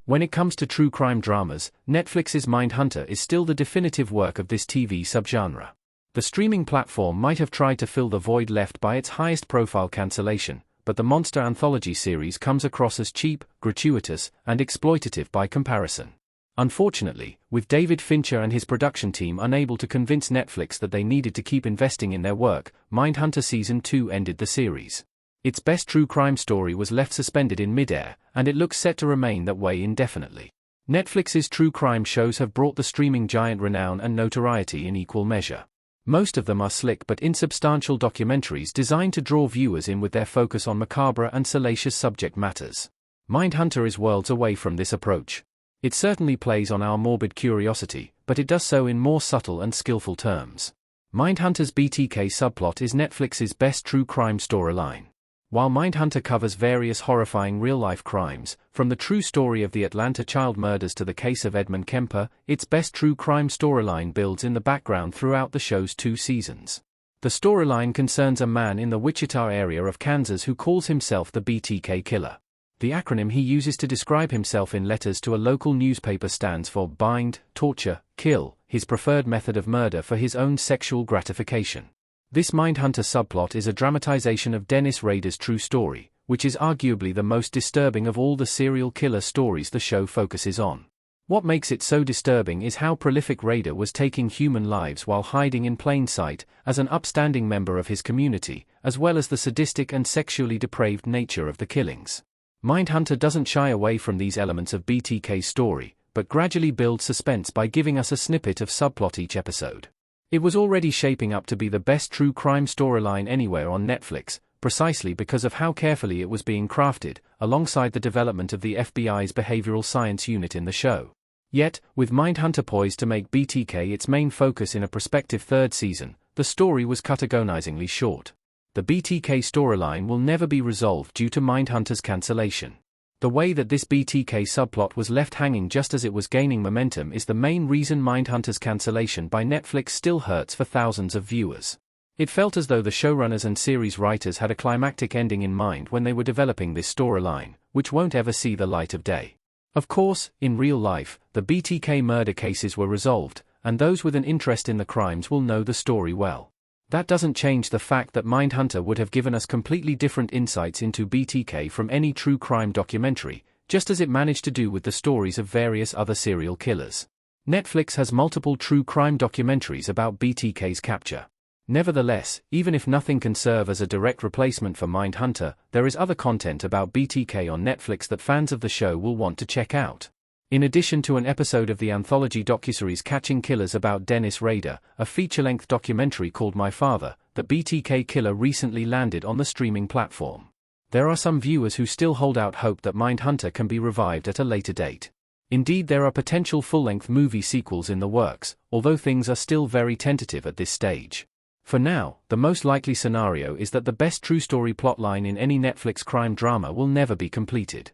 When it comes to true crime dramas, Netflix's Mindhunter is still the definitive work of this TV subgenre. The streaming platform might have tried to fill the void left by its highest-profile cancellation, but the monster anthology series comes across as cheap, gratuitous, and exploitative by comparison. Unfortunately, with David Fincher and his production team unable to convince Netflix that they needed to keep investing in their work, Mindhunter Season 2 ended the series. Its best true crime story was left suspended in mid-air, and it looks set to remain that way indefinitely. Netflix's true crime shows have brought the streaming giant renown and notoriety in equal measure. Most of them are slick but insubstantial documentaries designed to draw viewers in with their focus on macabre and salacious subject matters. Mindhunter is worlds away from this approach. It certainly plays on our morbid curiosity, but it does so in more subtle and skillful terms. Mindhunter's BTK subplot is Netflix's best true crime storyline. While Mindhunter covers various horrifying real-life crimes, from the true story of the Atlanta child murders to the case of Edmund Kemper, its best true crime storyline builds in the background throughout the show's 2 seasons. The storyline concerns a man in the Wichita area of Kansas who calls himself the BTK Killer. The acronym he uses to describe himself in letters to a local newspaper stands for bind, torture, kill, his preferred method of murder for his own sexual gratification. This Mindhunter subplot is a dramatization of Dennis Rader's true story, which is arguably the most disturbing of all the serial killer stories the show focuses on. What makes it so disturbing is how prolific Rader was taking human lives while hiding in plain sight, as an upstanding member of his community, as well as the sadistic and sexually depraved nature of the killings. Mindhunter doesn't shy away from these elements of BTK's story, but gradually builds suspense by giving us a snippet of subplot each episode. It was already shaping up to be the best true crime storyline anywhere on Netflix, precisely because of how carefully it was being crafted, alongside the development of the FBI's behavioral science unit in the show. Yet, with Mindhunter poised to make BTK its main focus in a prospective 3rd season, the story was cut agonizingly short. The BTK storyline will never be resolved due to Mindhunter's cancellation. The way that this BTK subplot was left hanging just as it was gaining momentum is the main reason Mindhunter's cancellation by Netflix still hurts for thousands of viewers. It felt as though the showrunners and series writers had a climactic ending in mind when they were developing this storyline, which won't ever see the light of day. Of course, in real life, the BTK murder cases were resolved, and those with an interest in the crimes will know the story well. That doesn't change the fact that Mindhunter would have given us completely different insights into BTK from any true crime documentary, just as it managed to do with the stories of various other serial killers. Netflix has multiple true crime documentaries about BTK's capture. Nevertheless, even if nothing can serve as a direct replacement for Mindhunter, there is other content about BTK on Netflix that fans of the show will want to check out. In addition to an episode of the anthology docuseries Catching Killers about Dennis Rader, a feature-length documentary called My Father, the BTK Killer recently landed on the streaming platform. There are some viewers who still hold out hope that Mindhunter can be revived at a later date. Indeed, there are potential full-length movie sequels in the works, although things are still very tentative at this stage. For now, the most likely scenario is that the best true story plotline in any Netflix crime drama will never be completed.